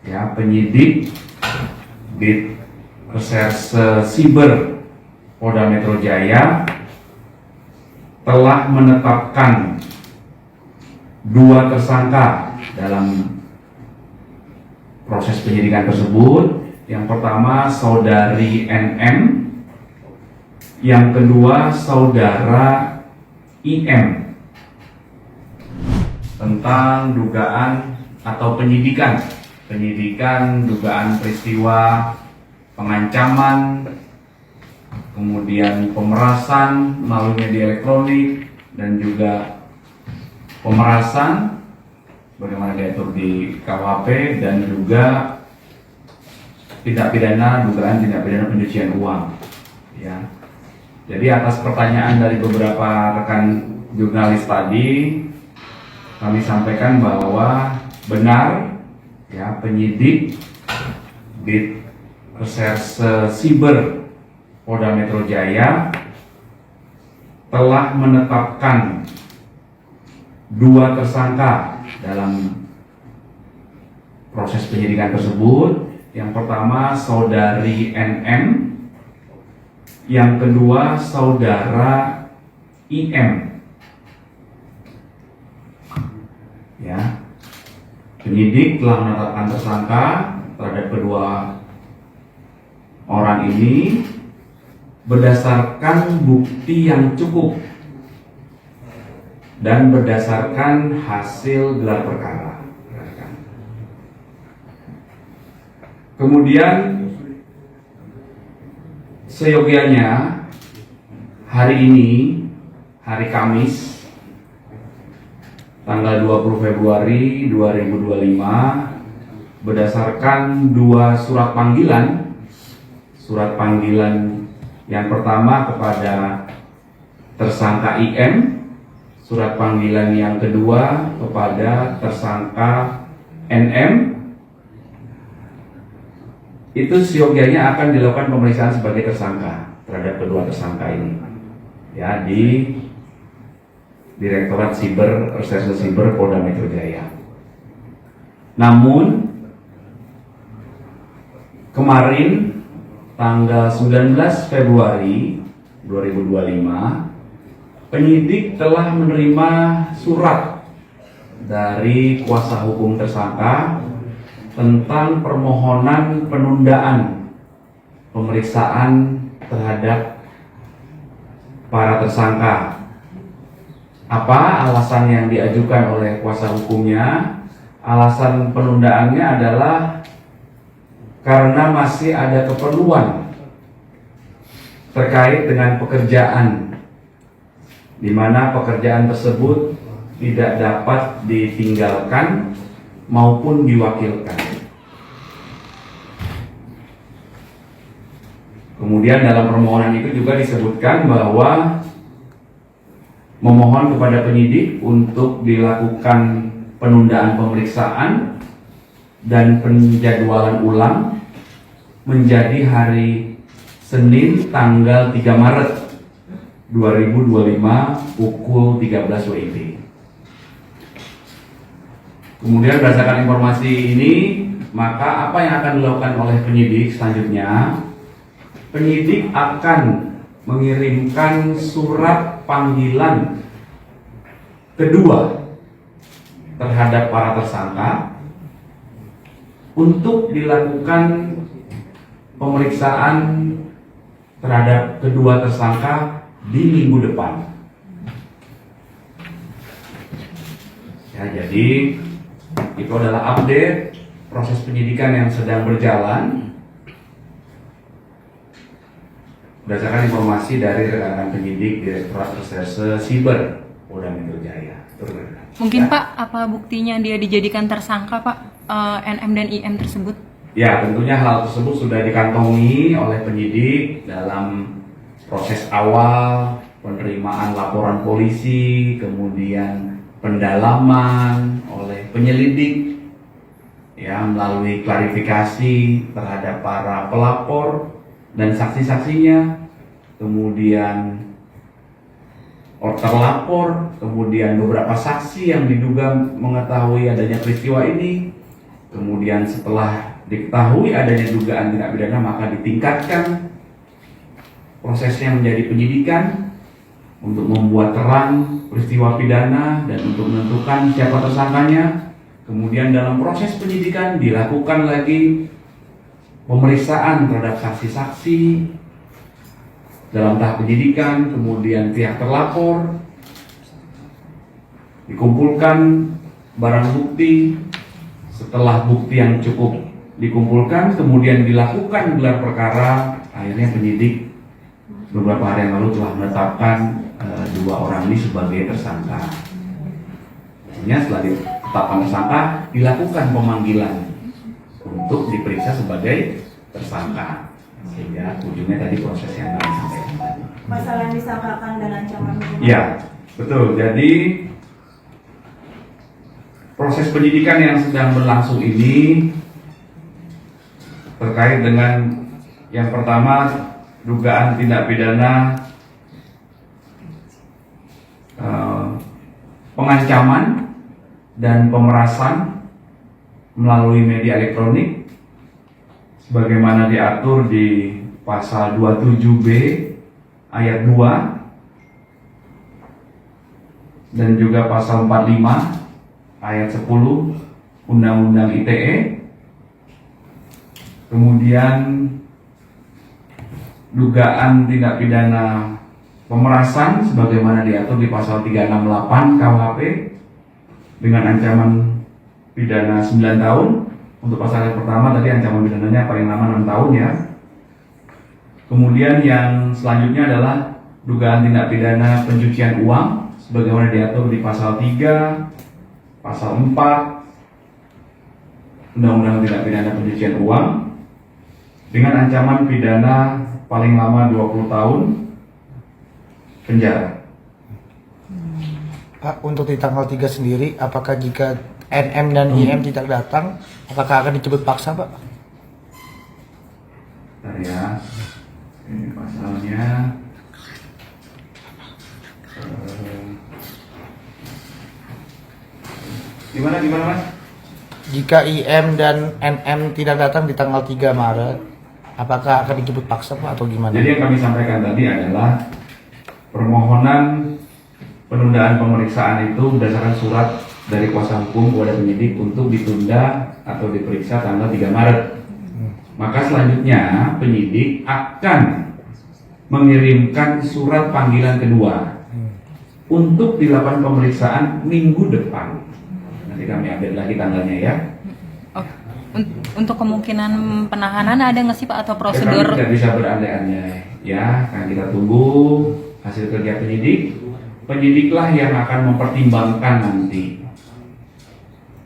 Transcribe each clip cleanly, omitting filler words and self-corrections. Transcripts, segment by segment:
ya, penyidik di Reserse Siber Polda Metro Jaya telah menetapkan 2 tersangka dalam proses penyidikan tersebut. Yang pertama saudari NM, yang kedua saudara IM, tentang dugaan atau penyidikan dugaan peristiwa pengancaman, kemudian pemerasan melalui media elektronik, dan juga pemerasan bagaimana diatur di KUHP, dan juga dugaan tindak pidana pencucian uang. Ya. Jadi atas pertanyaan dari beberapa rekan jurnalis tadi, kami sampaikan bahwa benar ya, penyidik di Reserse Siber Polda Metro Jaya telah menetapkan 2 tersangka dalam proses penyidikan tersebut. Yang pertama saudari NM, yang kedua saudara IM. Ya, penyidik telah menetapkan tersangka terhadap kedua orang ini berdasarkan bukti yang cukup dan berdasarkan hasil gelar perkara. Kemudian seyogianya hari ini, hari Kamis, tanggal 20 Februari 2025, berdasarkan 2 surat panggilan. Surat panggilan yang pertama kepada tersangka IM, surat panggilan yang kedua kepada tersangka NM. Itu seyogianya akan dilakukan pemeriksaan sebagai tersangka terhadap kedua tersangka ini, ya, di Direktorat Reserse Siber Polda Metro Jaya. Namun kemarin tanggal 19 Februari 2025, penyidik telah menerima surat dari kuasa hukum tersangka tentang permohonan penundaan pemeriksaan terhadap para tersangka. Apa alasan yang diajukan oleh kuasa hukumnya? Alasan penundaannya adalah karena masih ada keperluan terkait dengan pekerjaan, di mana pekerjaan tersebut tidak dapat ditinggalkan maupun diwakilkan. Kemudian dalam permohonan itu juga disebutkan bahwa memohon kepada penyidik untuk dilakukan penundaan pemeriksaan dan penjadwalan ulang menjadi hari Senin tanggal 3 Maret 2025 pukul 13 WIB. Kemudian berdasarkan informasi ini, maka apa yang akan dilakukan oleh penyidik selanjutnya? Penyidik akan mengirimkan surat panggilan kedua terhadap para tersangka untuk dilakukan pemeriksaan terhadap kedua tersangka di minggu depan. Ya, jadi itu adalah update proses penyidikan yang sedang berjalan berdasarkan informasi dari rekan-rekan penyidik Direktorat Reserse Siber Polda Metro Jaya. Mungkin ya. Pak, apa buktinya dia dijadikan tersangka Pak, NM dan IM tersebut? Ya, tentunya hal tersebut sudah dikantongi oleh penyidik dalam proses awal penerimaan laporan polisi, kemudian pendalaman oleh penyelidik, ya, melalui klarifikasi terhadap para pelapor dan saksi-saksinya, kemudian terlapor, kemudian beberapa saksi yang diduga mengetahui adanya peristiwa ini, Kemudian setelah diketahui adanya dugaan tindak pidana, maka ditingkatkan prosesnya menjadi penyidikan untuk membuat terang peristiwa pidana dan untuk menentukan siapa tersangkanya. Kemudian dalam proses penyidikan dilakukan lagi pemeriksaan terhadap saksi-saksi dalam tahap penyidikan, kemudian pihak terlapor, dikumpulkan barang bukti. Setelah bukti yang cukup dikumpulkan, kemudian dilakukan gelar perkara. Akhirnya penyidik beberapa hari yang lalu telah menetapkan dua orang ini sebagai tersangka. Akhirnya setelah ditetapkan tersangka, dilakukan pemanggilan untuk diperiksa sebagai tersangka. Sehingga ujungnya tadi proses yang kami sampaikan tadi. Masalah yang disangkakan dan ancaman hukuman. Iya, betul. Jadi proses penyidikan yang sedang berlangsung ini terkait dengan yang pertama dugaan tindak pidana pengancaman dan pemerasan melalui media elektronik sebagaimana diatur di pasal 27B ayat 2 dan juga pasal 45 ayat 10 Undang-Undang ITE. Kemudian dugaan tindak pidana pemerasan sebagaimana diatur di pasal 368 KUHP dengan ancaman pidana 9 tahun. Untuk pasal yang pertama tadi ancaman pidananya paling lama 6 tahun ya. Kemudian yang selanjutnya adalah dugaan tindak pidana pencucian uang sebagaimana diatur di pasal 3, pasal 4 Undang-Undang Tindak Pidana Pencucian Uang dengan ancaman pidana paling lama 20 tahun penjara. Pak, untuk di tanggal 3 sendiri, apakah jika NM dan IM tidak datang, apakah akan dijemput paksa, Pak? Bentar ya, ini pasalnya. Gimana Mas? Jika IM dan NM tidak datang di tanggal 3 Maret, apakah akan dijemput paksa, Pak, atau gimana? Jadi yang kami sampaikan tadi adalah permohonan penundaan pemeriksaan itu berdasarkan surat dari kuasa hukum kepada penyidik untuk ditunda atau diperiksa tanggal 3 Maret. Maka selanjutnya penyidik akan mengirimkan surat panggilan kedua untuk dilakukan pemeriksaan minggu depan. Nanti kami update lagi tanggalnya ya. Oh, untuk kemungkinan penahanan ada nggak sih Pak atau prosedur? Kami tidak bisa berandai-andai ya, kan kita tunggu hasil kerja penyidik. Penyidiklah yang akan mempertimbangkan nanti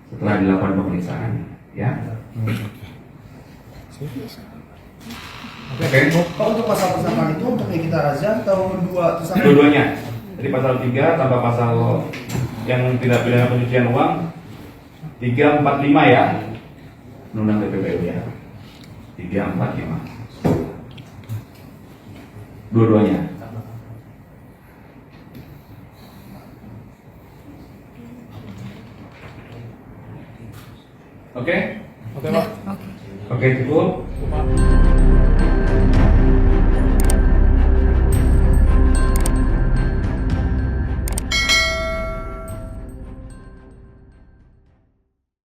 setelah dilakukan pemeriksaan ya. Oke. Pak, untuk pasal tersangka itu untuk Nikita Razia atau dua tersangka? Dua-duanya. Jadi pasal 3 tambah pasal yang tidak pidana pencucian uang 345 ya. Undang-Undang TPPU ya. 345. Dua-duanya. Oke? Oke, Pak. Oke. Oke, cukup.